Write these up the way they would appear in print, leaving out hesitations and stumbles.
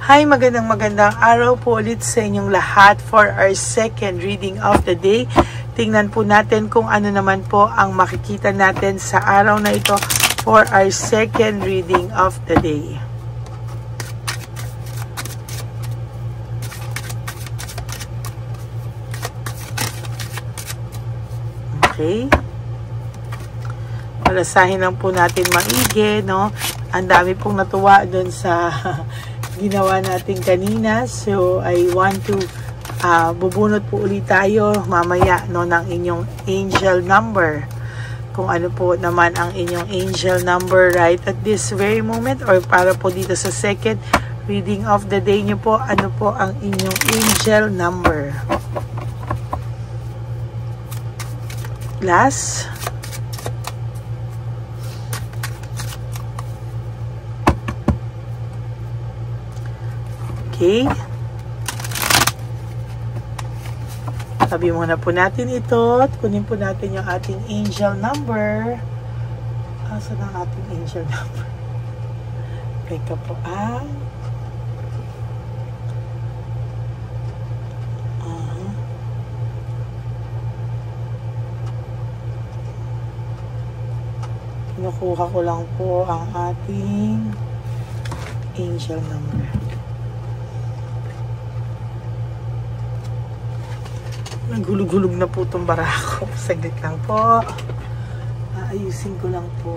Hi, magandang araw po ulit sa inyong lahat for our second reading of the day. Tingnan po natin kung ano naman po ang makikita natin sa araw na ito for our second reading of the day. Okay. Palasahin lang po natin maigi, no? Ang dami pong natuwa dun sa ginawa natin kanina. So, I want to bubunot po ulit tayo mamaya, no, ng inyong angel number. Kung ano po naman ang inyong angel number right at this very moment, or para po dito sa second reading of the day nyo po, ano po ang inyong angel number. Last. Okay. Sabi muna po natin ito at kunin po natin yung ating angel number. Saan ang ating angel number? Teka po. Kinukuha ko lang po ang ating angel number. Naghulog-hulog na po itong barako. Saglit lang po. Ayusin ko lang po.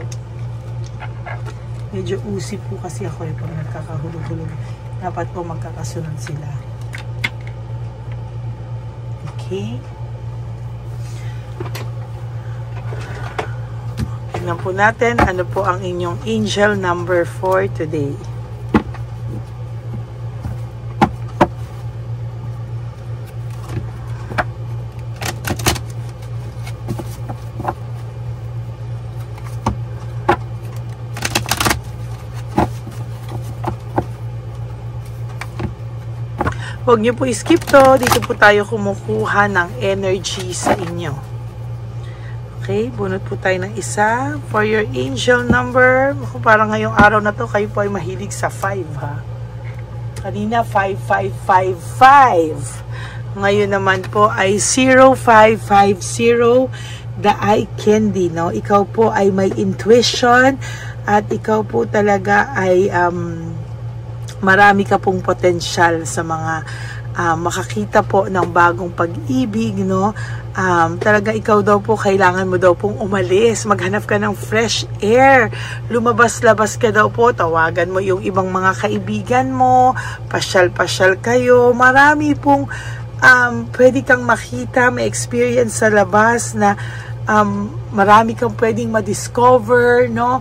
Medyo usip po kasi ako pag nagkakahulog-hulog. Dapat po magkakasunod sila. Okay. Tignan po natin ano po ang inyong angel number for today. Huwag niyo po i-skip to. Dito po tayo kumukuha ng energy sa inyo. Okay, bunot po tayo ng isa. For your angel number, parang ngayong araw na to, kayo po ay mahilig sa 5, ha? Kanina, 5555. Ngayon naman po ay 0550, the eye candy, no? Ikaw po ay may intuition at ikaw po talaga ay marami ka pong potensyal sa mga makakita po ng bagong pag-ibig, no? Talaga ikaw daw po, kailangan mo daw pong umalis, maghanap ka ng fresh air, lumabas-labas ka daw po, tawagan mo yung ibang mga kaibigan mo, pasyal-pasyal kayo, marami pong pwede kang makita, may experience sa labas na marami kang pwedeng ma-discover, no?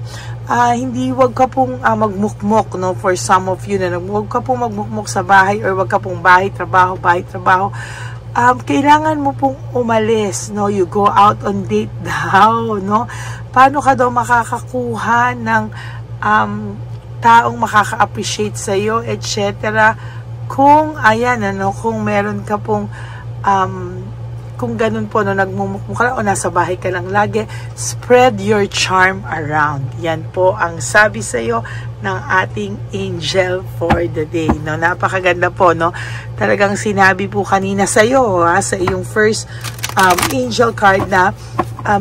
Hindi, wag ka pong magmukmok, no, for some of you na wag ka pong magmukmok sa bahay or wag ka pong bahay, trabaho. Kailangan mo pong umalis, no? You go out on date daw, no? Paano ka daw makakakuha ng taong makaka-appreciate sa iyo, etc. Kung ayan, ano, kung meron ka pong kung ganun po, no, nagmumukmuk ka o nasa bahay ka lang lagi, spread your charm around. Yan po ang sabi sa iyo ng ating angel for the day, no? Napakaganda po, no? Talagang sinabi po kanina sa iyo, sa iyong first angel card na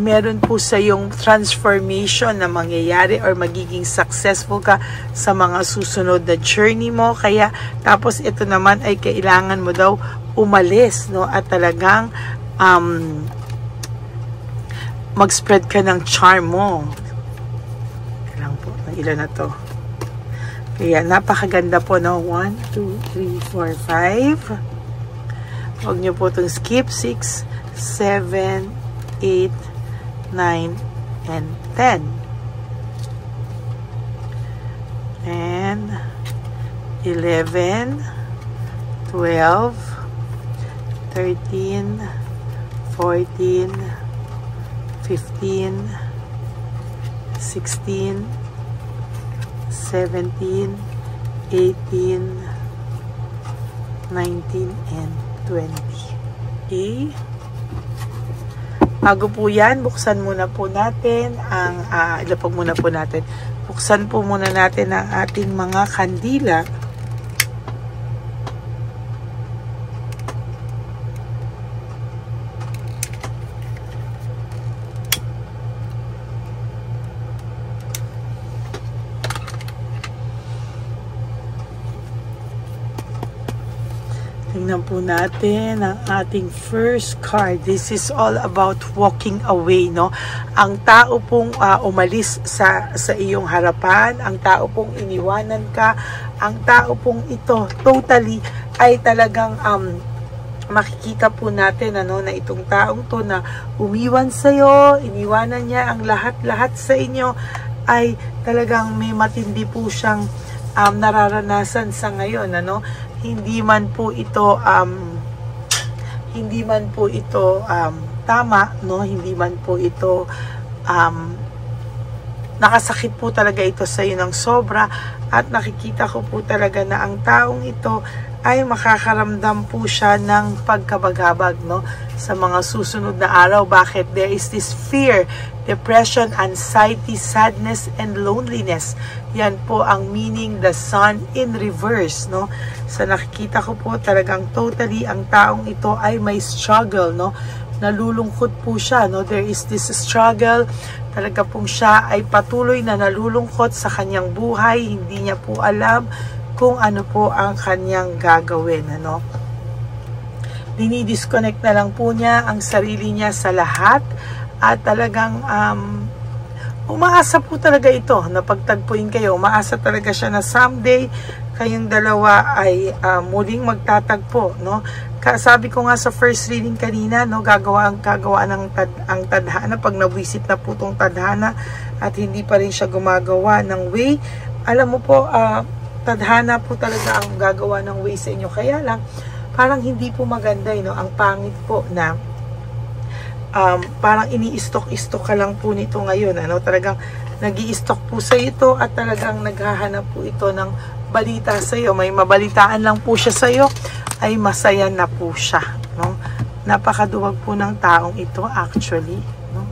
meron po sa iyong transformation na mangyayari or magiging successful ka sa mga susunod na journey mo. Kaya tapos ito naman ay kailangan mo daw umalis, no? At talagang mag-spread ka ng charm mo. Kailangan po, ilan na to. Kaya napakaganda po, no? 1, 2, 3, 4, 5. Huwag nyo po itong skip. 6, 7, 8, 9, and 10. And 11, 12, 13, 14, 15, 16, 17, 18, 19, and 20. Okay? Bago po yan, buksan muna po natin ang, ilapag muna po natin. Buksan po muna natin ang ating mga kandila. Tingnan po natin ang ating first card. This is all about walking away, no? Ang tao pong umalis sa iyong harapan, ang tao pong iniwanan ka, ang tao pong ito totally ay talagang makikita po natin na itong taong to na umiwan sa iyo, iniwanan niya ang lahat-lahat sa inyo, ay talagang may matindi po siyang nararanasan sa ngayon, hindi man po ito tama, no? Hindi man po ito nakasakit po talaga ito sa iyo ng sobra, at nakikita ko po talaga na ang taong ito ay makakaramdam po siya ng pagkabagabag, no? Sa mga susunod na araw. Bakit? There is this fear, depression, anxiety, sadness, and loneliness. Yan po ang meaning, the sun in reverse, no? Sa nakikita ko po talagang totally ang taong ito ay may struggle, no? Nalulungkot po siya, no? There is this struggle. Talaga pong siya ay patuloy na nalulungkot sa kanyang buhay. Hindi niya po alam kung ano po ang kanyang gagawin, Dinidisconnect na lang po niya ang sarili niya sa lahat, at talagang umaasa po talaga ito na pagtagpuin kayo. Umaasa talaga siya na someday kayong dalawa ay muling magtatagpo, no? Sabi ko nga sa first reading kanina, no, gagawa ng ang tadhana pag nabwisit na po tong tadhana at hindi pa rin siya gumagawa ng way. Alam mo po, tadhana po talaga ang gagawa ng way sa inyo. Kaya lang, parang hindi po maganda, ang pangit po na parang ini-stock ka lang po nito ngayon, talagang nag-i-stock po sa ito, at talagang naghahanap po ito ng balita sa iyo. May mabalitaan lang po siya sa iyo, ay masaya na po siya, no? Napakaduwag po ng taong ito actually, no?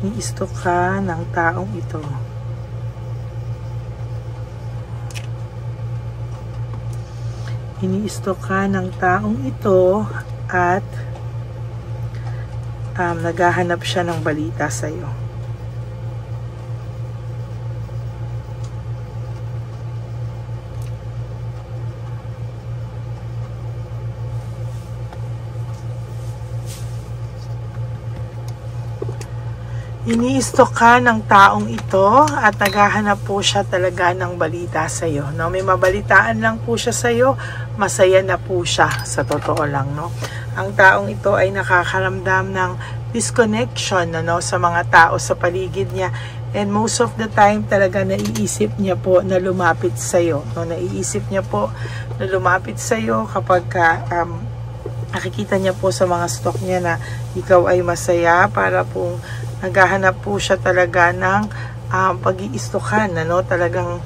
Ni-stock ka ng taong ito. Ini-stock ka ng taong ito, at naghahanap siya ng balita sa iyo. Ini-stock ka ng taong ito, at naghahanap po siya talaga ng balita sa iyo, no? May mabalitaan lang po siya sa iyo, masaya na po siya, sa totoo lang, no? Ang taong ito ay nakakaramdam ng disconnection, sa mga tao sa paligid niya, and most of the time talaga naiisip niya po na lumapit sa iyo, no? Naiisip niya po na lumapit sa iyo kapag nakikita niya po sa mga stock niya na ikaw ay masaya, para po naghahanap po siya talaga ng pag-iistokan, talagang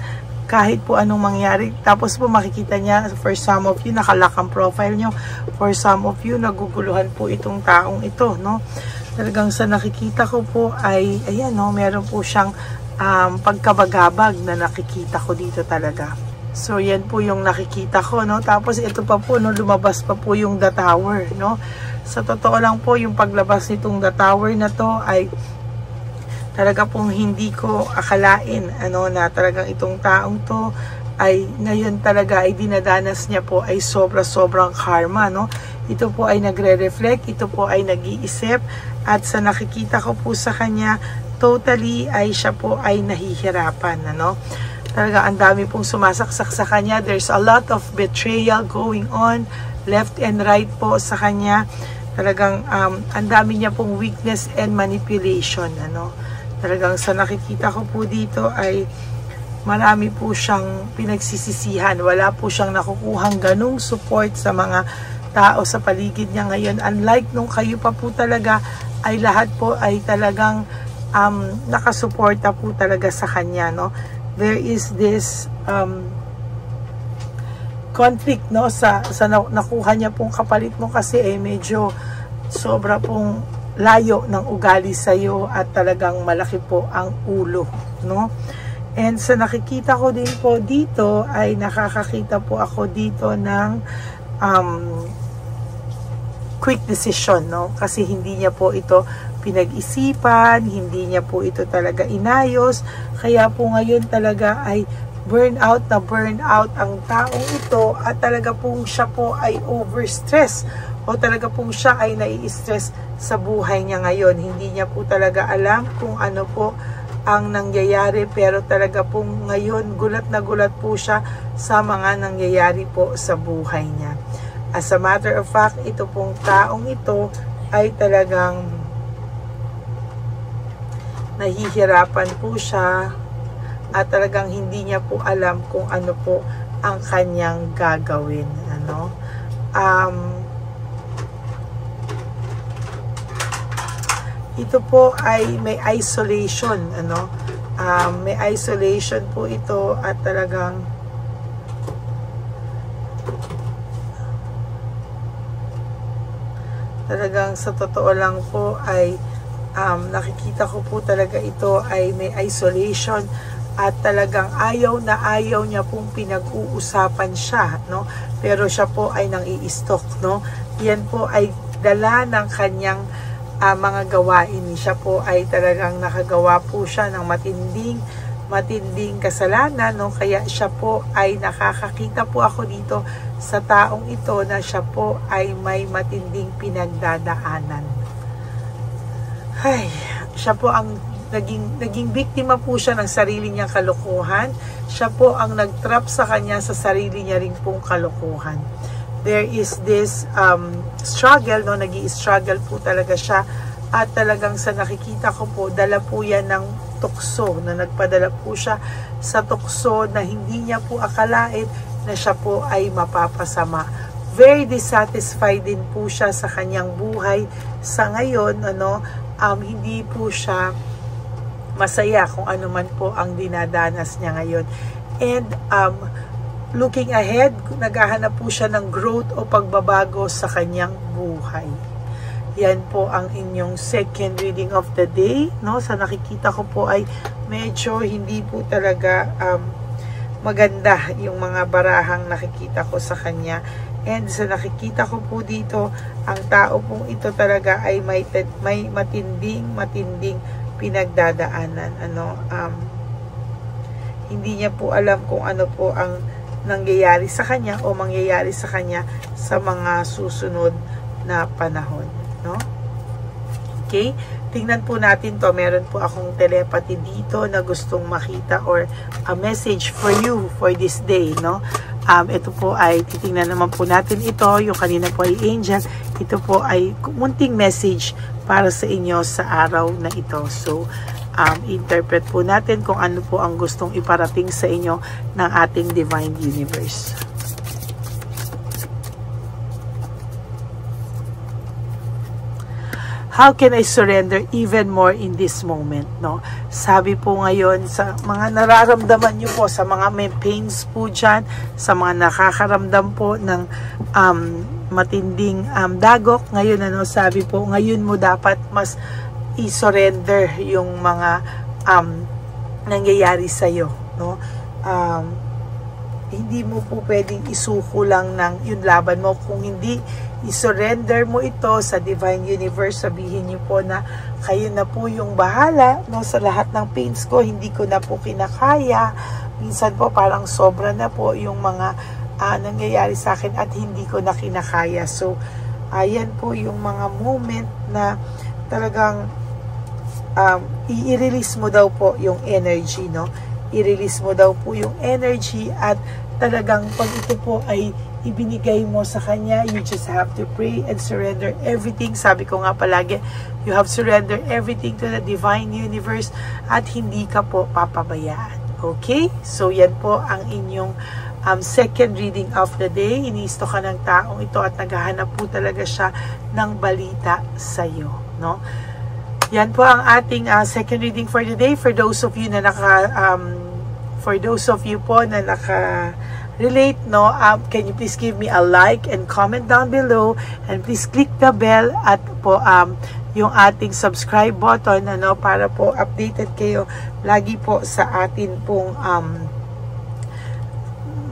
kahit po anong mangyari. Tapos po makikita niya, for some of you, nakalock ang profile nyo. For some of you, naguguluhan po itong taong ito, no? Talagang sa nakikita ko po ay, ayan, no, meron po siyang pagkabagabag na nakikita ko dito talaga. So, yan po yung nakikita ko, no? Tapos, ito pa po, no, lumabas pa po yung The Tower, no? Sa totoo lang po, yung paglabas nitong The Tower na to ay talaga pong hindi ko akalain, na talagang itong taong to ay ngayon talaga ay dinadanas niya po ay sobrang karma, no? Ito po ay nagre-reflect, ito po ay nag-iisip, at sa nakikita ko po sa kanya, totally ay siya po ay nahihirapan, Talaga ang dami pong sumasaksak sa kanya. There's a lot of betrayal going on, left and right po sa kanya. Talagang ang dami niya pong weakness and manipulation, Talagang sa nakikita ko po dito ay marami po siyang pinagsisisihan. Wala po siyang nakukuhang ganung support sa mga tao sa paligid niya ngayon. Unlike nung kayo pa po talaga, ay lahat po ay talagang nakasuporta po talaga sa kanya, There is this conflict, sa nakuha niya pong kapalit mo, kasi medyo sobra pong layo ng ugali sa iyo, at talagang malaki po ang ulo, And sa nakikita ko din po dito ay nakakakita po ako dito ng quick decision, no? Kasi hindi niya po ito pinag-isipan, hindi niya po ito talaga inayos. Kaya po ngayon talaga ay burnout ang taong ito at talaga pong siya po ay overstress o talaga pong siya ay nai-stress sa buhay niya ngayon. Hindi niya po talaga alam kung ano po ang nangyayari, pero talaga pong ngayon gulat na gulat po siya sa mga nangyayari po sa buhay niya. As a matter of fact, ito pong taong ito ay talagang nahihirapan po siya at talagang hindi niya po alam kung ano po ang kanyang gagawin. Ito po ay may isolation, may isolation po ito at talagang sa totoo lang po ay nakikita ko po talaga ito ay may isolation at talagang ayaw niya pong pinag-uusapan siya, no? Pero siya po ay nang i-stalk, no? Yan po ay dala ng kanyang mga gawain. Siya po ay talagang nakagawa po siya ng matinding kasalanan, no? Kaya siya po ay nakakakita po ako dito sa taong ito na siya po ay may matinding pinagdadaanan. Siya po ang naging biktima po siya ng sarili niyang kalokohan. Siya po ang nagtrap sa kanya sa sarili niya ring pong kalokohan. There is this struggle, no? Nag-i-struggle po talaga siya at talagang sa nakikita ko po, dala po yan ng tukso, na nagpadala po siya sa tukso na hindi niya po akalain na siya po ay mapapasama. Very dissatisfied din po siya sa kanyang buhay sa ngayon, hindi po siya masaya kung ano man po ang dinadanas niya ngayon. And looking ahead, naghahanap po siya ng growth o pagbabago sa kanyang buhay. Yan po ang inyong second reading of the day, no? Sa nakikita ko po ay medyo hindi po talaga maganda yung mga barahang nakikita ko sa kanya. And sa nakikita ko po dito, ang tao pong ito talaga ay may matinding pinagdadaanan. Hindi niya po alam kung ano po ang nangyayari sa kanya o mangyayari sa kanya sa mga susunod na panahon, no? Okay, tingnan po natin to. Meron po akong telepathy dito na gustong makita or a message for you for this day, no? Ito po ay titingnan naman po natin ito. Yung kanina po ay angel. Ito po ay munting message para sa inyo sa araw na ito. So, interpret po natin kung ano po ang gustong iparating sa inyo ng ating Divine Universe. How can I surrender even more in this moment, no? Sabi po ngayon sa mga nararamdaman nyo po, sa mga may pains po dyan, sa mga nakakaramdam po ng matinding dagok, ngayon sabi po, ngayon mo dapat mas i-surrender yung mga nangyayari sa'yo, no? Hindi mo po pwedeng isuko lang ng yung laban mo. Kung hindi i-surrender mo ito sa Divine Universe, sabihin niyo po na kayo na po yung bahala, no, sa lahat ng pains ko, hindi ko na po kinakaya. Minsan po parang sobra na po yung mga nangyayari sa akin at hindi ko na kinakaya. So, ayan po yung mga moment na talagang i-release mo daw po yung energy, no? I-release mo daw po yung energy at talagang pag ito po ay ibinigay mo sa kanya, you just have to pray and surrender everything. Sabi ko nga palagi, you have surrender everything to the Divine Universe at hindi ka po papabayaan. Okay? So, yan po ang inyong second reading of the day. Iniisto ka ng taong ito at naghahanap po talaga siya ng balita sa'yo, no? Yan po ang ating second reading for the day. For those of you na relate, no, can you please give me a like and comment down below, and please click the bell at po yung ating subscribe button, para po updated kayo lagi po sa atin pong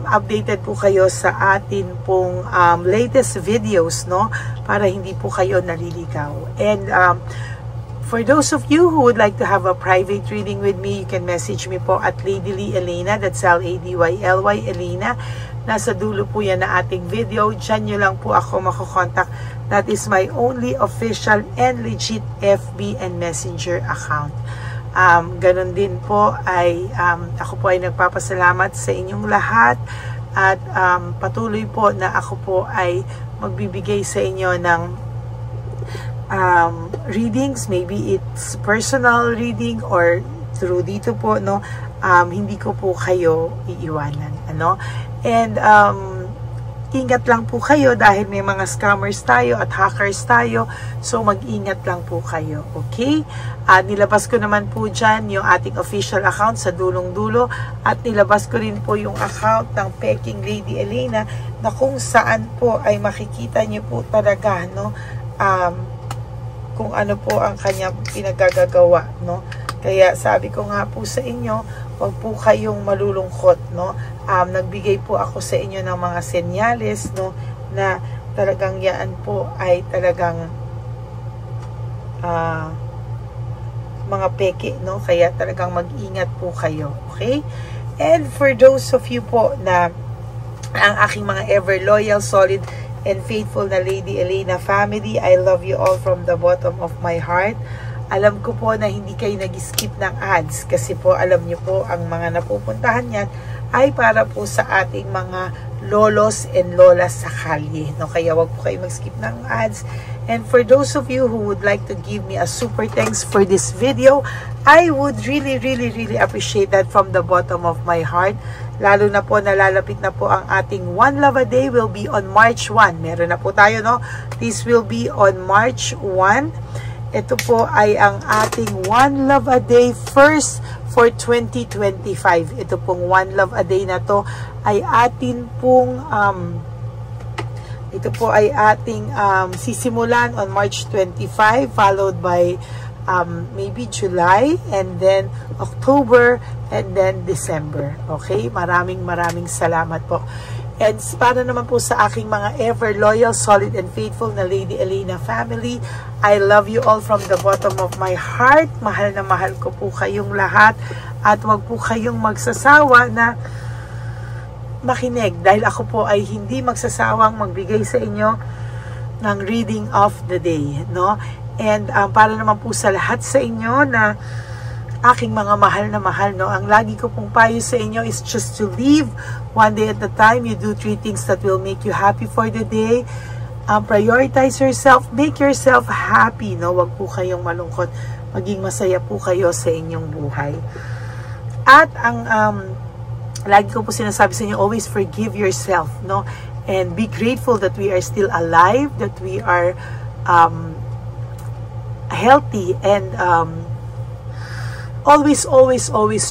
updated po kayo sa atin pong latest videos, no? Para hindi po kayo naliligaw. And for those of you who would like to have a private reading with me, you can message me po at Lady Lee Elena. That's Ladyly Elena. Nasa dulo po yan na ating video. Diyan nyo lang po ako makukontak. That is my only official and legit FB and Messenger account. Ganon din po ay ako po ay nagpapasalamat sa inyong lahat at patuloy po na ako po ay magbibigay sa inyo ng readings, maybe it's personal reading or through dito po, no, hindi ko po kayo iiwanan, ano, and ingat lang po kayo dahil may mga scammers tayo at hackers tayo. So, mag-ingat lang po kayo. Okay? Nilabas ko naman po dyan yung ating official account sa dulong-dulo. At nilabas ko rin po yung account ng Peking Lady Elena na kung saan po ay makikita nyo po talaga, no? Kung ano po ang kanyang pinagagagawa, no? Kaya sabi ko nga po sa inyo, huwag po kayong malulungkot, no? Nagbigay po ako sa inyo ng mga senyales, no, na talagang yan po ay talagang mga peke, no? Kaya talagang mag-ingat po kayo, okay? And for those of you po na ang aking mga ever loyal, solid, and faithful na Lady Elena family, I love you all from the bottom of my heart. Alam ko po na hindi kayo nag-skip ng ads kasi po alam nyo po ang mga napupuntahan yan ay para po sa ating mga lolos and lolas sa kalye, no? Kaya wag po kayo mag-skip ng ads. And for those of you who would like to give me a super thanks for this video, I would really appreciate that from the bottom of my heart. Lalo na po, nalalapit na po ang ating One Love a Day will be on March 1. Meron na po tayo, no? This will be on March 1. Ito po ay ang ating One Love a Day first for 2025. Ito pong One Love a Day na to ay atin pong ito po ay ating sisimulan on March 25, followed by maybe July, and then October, and then December. Okay? Maraming salamat po. And para naman po sa aking mga ever loyal, solid, and faithful na Lady Elena family, I love you all from the bottom of my heart. Mahal na mahal ko po kayong lahat. At wag po kayong magsasawa na makinig. Dahil ako po ay hindi magsasawang magbigay sa inyo ng reading of the day, no? And para naman po sa lahat sa inyo na aking mga mahal, no, ang lagi ko pong payo sa inyo is just to live one day at a time. You do 3 things that will make you happy for the day. Prioritize yourself, make yourself happy, no? Wag po kayong malungkot, maging masaya po kayo sa inyong buhay. At ang lagi ko po sinasabi sa inyo, always forgive yourself, no? And be grateful that we are still alive, that we are healthy, and always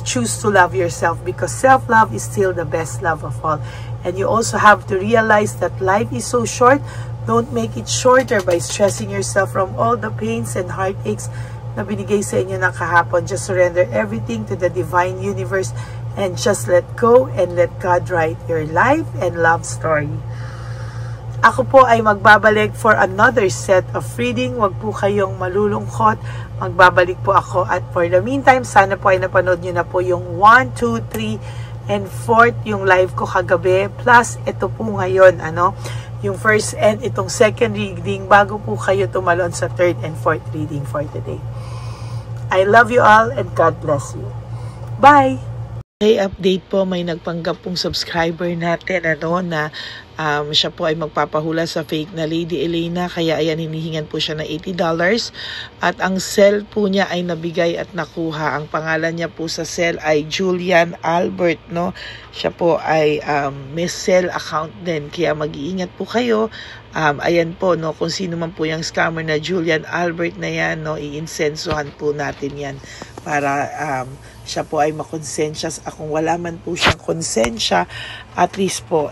choose to love yourself, because self-love is still the best love of all. And you also have to realize that life is so short. Don't make it shorter by stressing yourself from all the pains and heartaches na binigay sa inyo ng kahapon. Just surrender everything to the divine universe and just let go and let God write your life and love story. Ako po ay magbabalik for another set of reading. Huwag po kayong malulungkot. Magbabalik po ako. At for the meantime, sana po ay napanood nyo na po yung 1, 2, 3, and 4th yung live ko kagabi. Plus, ito po ngayon, ano, yung first and itong second reading bago po kayo tumalon sa 3rd and 4th reading for today. I love you all and God bless you. Bye! Okay, update po, may nagpanggap pong subscriber natin, ano, na siya po ay magpapahula sa fake na Lady Elena, kaya ayan, hinihingan po siya ng $80 at ang cell po niya ay nabigay at nakuha. Ang pangalan niya po sa cell ay Julian Albert, no? Siya po ay may cell account din, kaya mag-iingat po kayo. Ayan po, no, kung sino man po yung scammer na Julian Albert na yan, no, i-insensuhan po natin yan para siya po ay makonsensya. Kung wala man po siyang konsensya, at least po,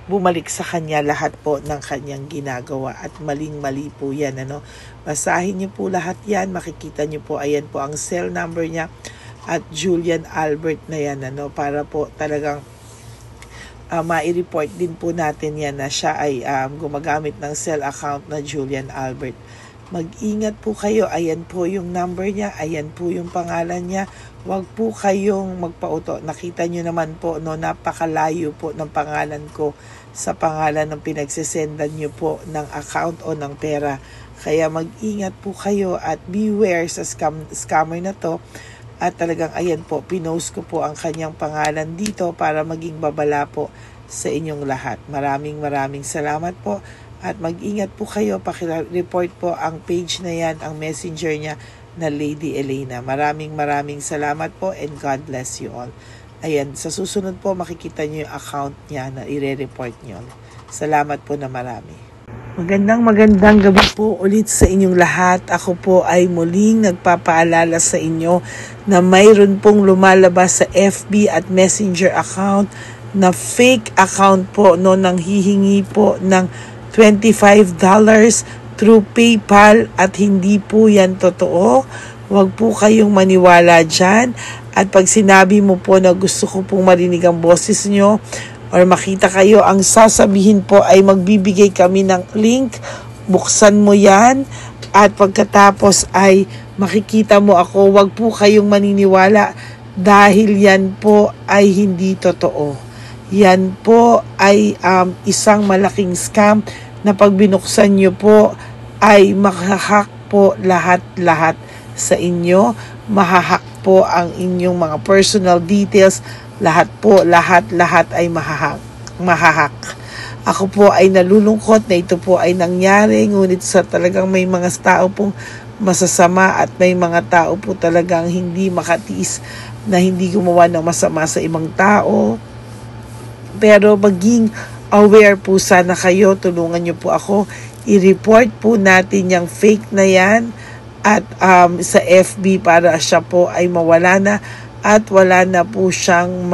bumalik sa kanya lahat po ng kanyang ginagawa. At maling-mali po yan, ano. Basahin niyo po lahat yan, makikita niyo po, ayan po ang cell number niya, at Julian Albert na yan, ano, para po talagang mai-report din po natin yan na siya ay gumagamit ng cell account na Julian Albert. Mag-ingat po kayo. Ayan po yung number niya. Ayan po yung pangalan niya. Huwag po kayong magpauto. Nakita nyo naman po, no, napakalayo po ng pangalan ko sa pangalan ng pinagsisendan nyo po ng account o ng pera. Kaya mag-ingat po kayo at beware sa scammer na to. At talagang ayan po, pinost ko po ang kanyang pangalan dito para maging babala po sa inyong lahat. Maraming salamat po. At mag-ingat po kayo, pakireport po ang page na yan, ang messenger niya na Lady Elena. Maraming salamat po and God bless you all. Ayan, sa susunod po makikita niyo yung account niya na i-report niyo. Salamat po na marami. Magandang gabi po ulit sa inyong lahat. Ako po ay muling nagpapaalala sa inyo na mayroon pong lumalabas sa FB at Messenger account na fake account po, no, nang hihingi po ng $25 through PayPal at hindi po yan totoo. Huwag po kayong maniwala dyan. At pag sinabi mo po na gusto ko pong marinig ang boses nyo or makita kayo, ang sasabihin po ay magbibigay kami ng link. Buksan mo yan at pagkatapos ay makikita mo ako. Huwag po kayong maniniwala dahil yan po ay hindi totoo. Yan po ay isang malaking scam na pag binuksan nyo po ay mahahack po lahat sa inyo. Mahahack po ang inyong mga personal details. Lahat ay mahahack. Ako po ay nalulungkot na ito po ay nangyari. Ngunit sa talagang may mga tao pong masasama at may mga tao po talagang hindi makatiis na hindi gumawa ng masama sa ibang tao. Pero maging aware po sana kayo. Tulungan nyo po ako. I-report po natin yung fake na yan at sa FB para siya po ay mawala na at wala na po siyang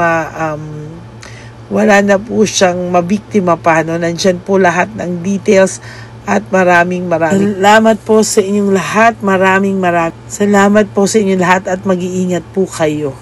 mabiktima pa. No? Nandyan po lahat ng details at maraming salamat po sa inyong lahat. Maraming salamat po sa inyong lahat at mag-iingat po kayo.